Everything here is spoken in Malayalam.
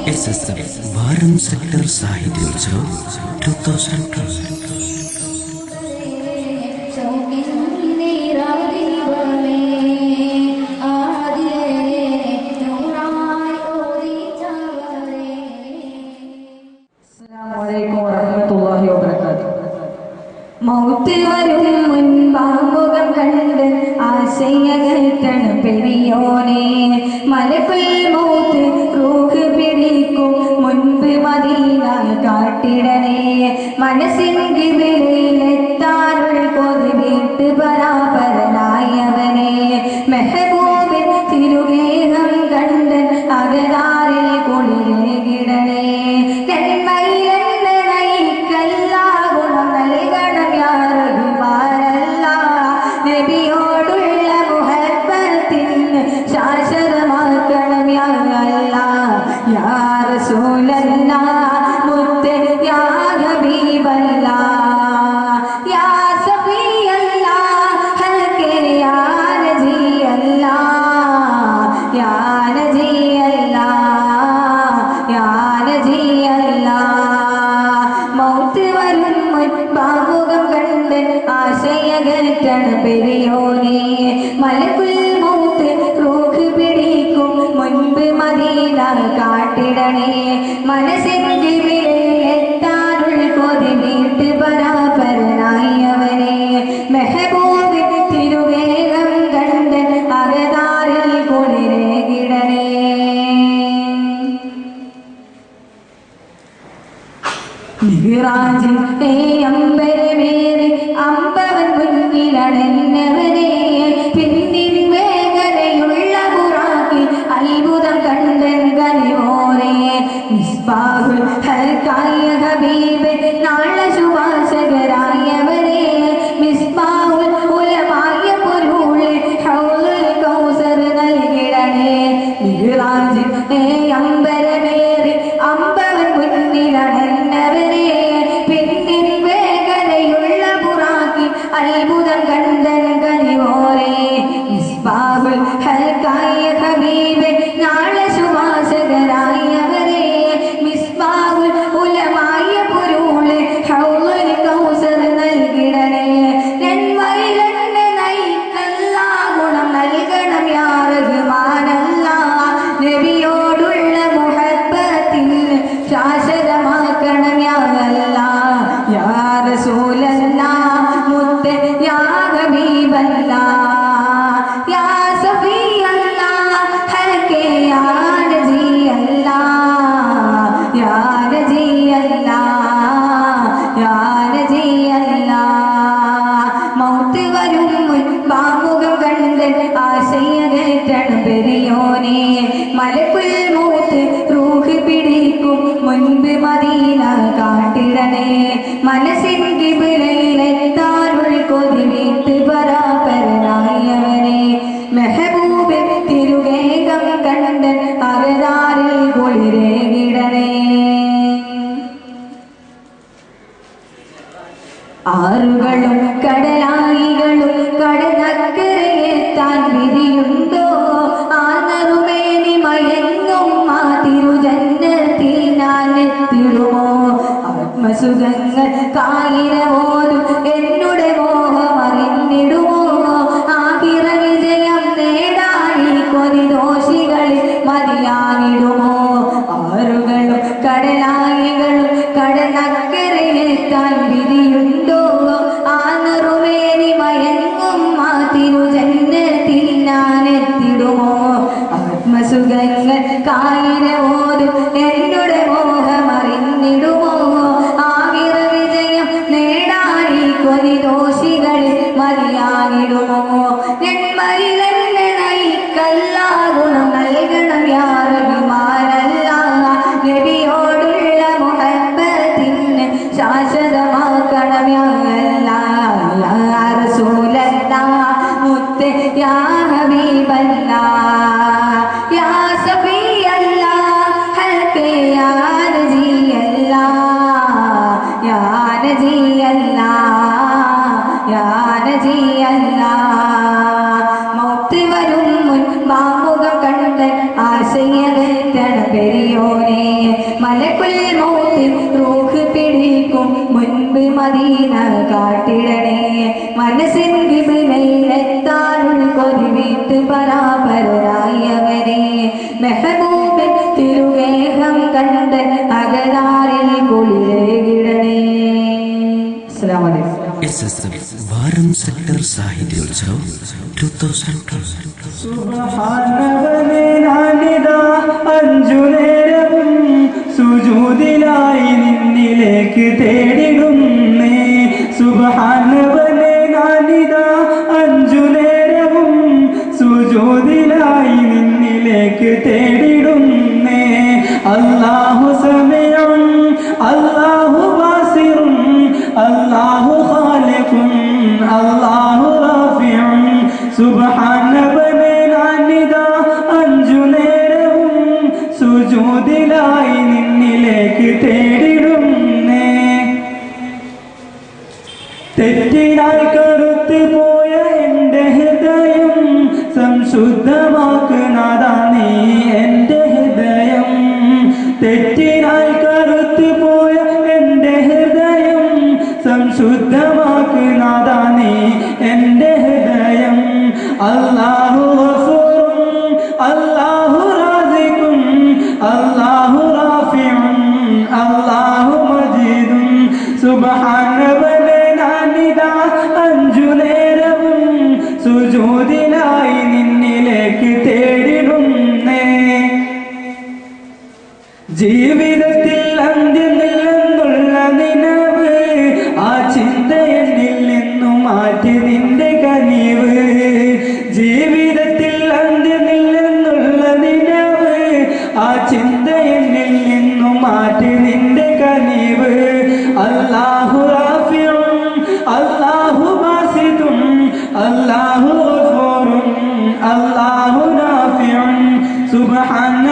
SSF Varam Sector Sahityotsam 2012. Mouth വരും മുൻപാമുഖം കണ്ട് ആശയകറ്റണം പെരിയോനെ മലക്കുൽ മൗത്ത് റൂഹ് പിടിക്കും മുൻപ് മദീന കാട്ടിടണേ മനസ്സിൻ കിബിലയിലെത്താനുള്ള കൊതി വീട്ട് പരാപരനായവനെ മെഹബൂബിൻ തിരുഗേഹം കണ്ട് അകതാരിൽ കുളിരേകിടണേ നബിയോടുള്ള മുഹബ്ബത്തിന് ശാശ്വതമാക്കണം യാ അല്ലാഹ് യാ റസൂലല്ലാഹ് മുത്ത് യാ ഹബീബല്ലാഹ് യാ സഫിയല്ലാഹ് ഹൽകെ യാ നജിയല്ലാഹ് യാ നജിയല്ലാഹ് യാ നജിയല്ലാഹ് മൗത്ത് വരും മുൻപാമുഖം കണ്ട് ആശയകറ്റണം പെരിയോനെ മലക്കുൽ മൗത്ത് റൂഹ് പിടിക്കും മുൻപ് മദീന കാട്ടിടണേ മനസ്സിൻ കിബിലയിലെത്താനുള്ള കൊതി വീട്ട് പരാപരനായവനെ മെഹബൂബിൻ തിരുവേഗം കണ്ട് അകതാരിൽ കുളിരേകിടണേ മിഹ്റാജിൽ അമ്പരമേറി അമ്പവൻ മുന്നിലണഞ്ഞവനെ പിന്നിൽ വേഗതയുള്ള ബുറാക്കിൽ അത്ഭുതം കണ്ടൻ കനിവോരെ മിസ്ബാഹുൽ ഹൽക്കായ ഹബീബ് നാളെ ശുഭാശകരായവരെ മിസ്ബാഹുൽ ഉലമായ പൊരുളെ ഹൗലുൽ കൗസർ നൽകിടണേ മിഹ്റാജിൽ അമ്പരമേറി അമ്പവൻ മുന്നിലണഞ്ഞവരെ പിന്നിൽ വേഗതയുള്ള ബുറാക്കിൽ അത്ഭുതം കണ്ടൻ കനിവോരെ മിസ്ബാഹുൽ ഹൽക്കായ ഹബീബ് നാളെ ശുഭാശകരായവരെ മിസ്ബാഹുൽ ഉലമായ പൊരുളെ ഹൗലുൽ കൗസർ നൽകിടണേ നന്മയിലെന്നെ നയിക്കല്ലാ ഗുണം നൽകണം യാ റഹ്മാനല്ലാഹ് നബിയോടുള്ള മുഹബ്ബത്തിന് ശാശ്വതമാക്കണം യാ അല്ലാഹ് യാ റസൂലല്ലാഹ് മുത്ത് യാ ഹബീബല്ലാഹ് യാ സഫിയല്ലാഹ് ഹൽകെ യാ നജിയല്ലാഹ് യാ നജിയല്ലാഹ് യാ നജിയല്ലാഹ് മൗത്ത് വരും മുൻപാമുഖം കണ്ട് ആശയകറ്റണം പെരിയോനെ മലക്കുൽ മൗത്ത് റൂഹ് പിടിക്കും മുൻപ് മദീന കാട്ടിടണേ മനസ്സിൻ കിബിലയിലെത്താനുള്ള കൊതി വീട്ട് പരാപരനായവനെ മെഹബൂബിൻ തിരുഗേഹം കണ്ട് അകതാരിൽ കുളിരേകിടണേ ആറുകളും കടലായികളും കടന്നക്കരയെത്താൻ വിധിയുണ്ടോ ആ നറുമേനി മയങ്ങും ആ തിരുജന്നത്തിൽ ഞാൻ എത്തിടുമോ ആത്മസുഖങ്ങൾ കായിരമോതും എന്നുടെ മോഹം അറിഞ്ഞിടുമോ ആഹിറ വിജയം നേടാനി കൊതി ദോഷികളിൽ മതിയാകിടുമോ ആറുകളും കടലായികളും കടന്നക്കരയെത്താൻ വിധിയുണ്ടോ ആ നറുമേനി മയങ്ങും ആ തിരുജന്നത്തിൽ ഞാൻ എത്തിടുമോ ആത്മസുഖങ്ങൾ കായിരമോതും എന്നുടെ മോഹം അറിഞ്ഞിടുമോ ആഹിറ വിജയം നേടാനി കൊതി ദോഷികളിൽ മതിയാകിടുമോ നന്മയിലെന്നെ നയിക്കല്ലാ ഗുണം നൽകണം യാ റഹ്മാനല്ലാഹ് നബിയോടുള്ള മുഹബ്ബത്തിന് ശാശ്വതമാക്കണം യാ അല്ലാഹ് യാ റസൂലല്ലാഹ് മുത്ത് യാ ഹബീബല്ലാഹ് യാ സഫിയല്ലാഹ് ഹൽകെ യാ നജിയല്ലാഹ് യാ നജിയല്ലാഹ് യാ നജിയല്ലാഹ് മൗത്ത് വരും ചെയ്ത് പരാപരരായവരെ മെഹബൂബിൻ തിരുവേഹം കണ്ട് അകതാരിൽ കുളിരേകിടണേ. അസ്സലാമു അലൈക്കും. SSF വാരം സെക്ടർ സാഹിത്യോത്സവ് 2012. സുബ്ഹാനവനെ നാനിതാ അഞ്ചു നേരവും സുജൂദിലായി നിന്നിലേക്ക് തേടിടുന്നേ. സുബ്ഹാനവനെ നാനിതാ അഞ്ചു നേരവും സുജൂദിലായി നിന്നിലേക്ക് തേടിടുന്നേ. അല്ലാഹു സമീഉൻ അല്ലാഹു ബാസിറുൻ അല്ലാഹു ഖാലിഖുൻ അല്ലാഹു റാഫിഉൻ. സുബ്ഹാനവനെ നാനിതാ അഞ്ചു നേരവും സുജൂദിലായി നിന്നിലേക്ക് തേടിടുന്നേ. തെറ്റിനാൽ കറുത്തു പോയ എൻ്റെ ഹൃദയം സംശുദ്ധമാക്കുന്നതാ നീ എൻ്റെ ഹൃദയം. തെറ്റിനാൽ കറുത്തു പോയ എൻ്റെ ഹൃദയം സംശുദ്ധമാക്കുന്നതാ നീ എൻ്റെ ഹൃദയം. അല്ലാഹു ഗഫൂറുൻ അല്ലാഹു റാസിഖുൻ അല്ലാഹു റാഫിഉൻ അല്ലാഹു മജീദുൻ. സുബ്ഹാനവനെ നാനിതാ അഞ്ചു നേരവും സുജൂദിലായി നിന്നിലേക്ക് തേടിടുന്നേ. ജീവിതത്തിൽ അന്ത്യമില്ലെന്നുള്ള നിലവ് ആ ചിന്ത എന്നിൽ നിന്നും മാറ്റി നിന്റെ കനിവ്. ജീവിതത്തിൽ അന്ത്യമില്ലെന്നുള്ള നിലവ് ആ ചിന്ത എന്നിൽ നിന്നും മാറ്റി നിന്റെ കനിവ്. അല്ലാഹു റാഫിഉൻ അല്ലാഹു ബാസിതുൻ അല്ലാഹു ഗഫൂറുൻ അല്ലാഹു നാഫിഉൻ. സുബ്ഹാന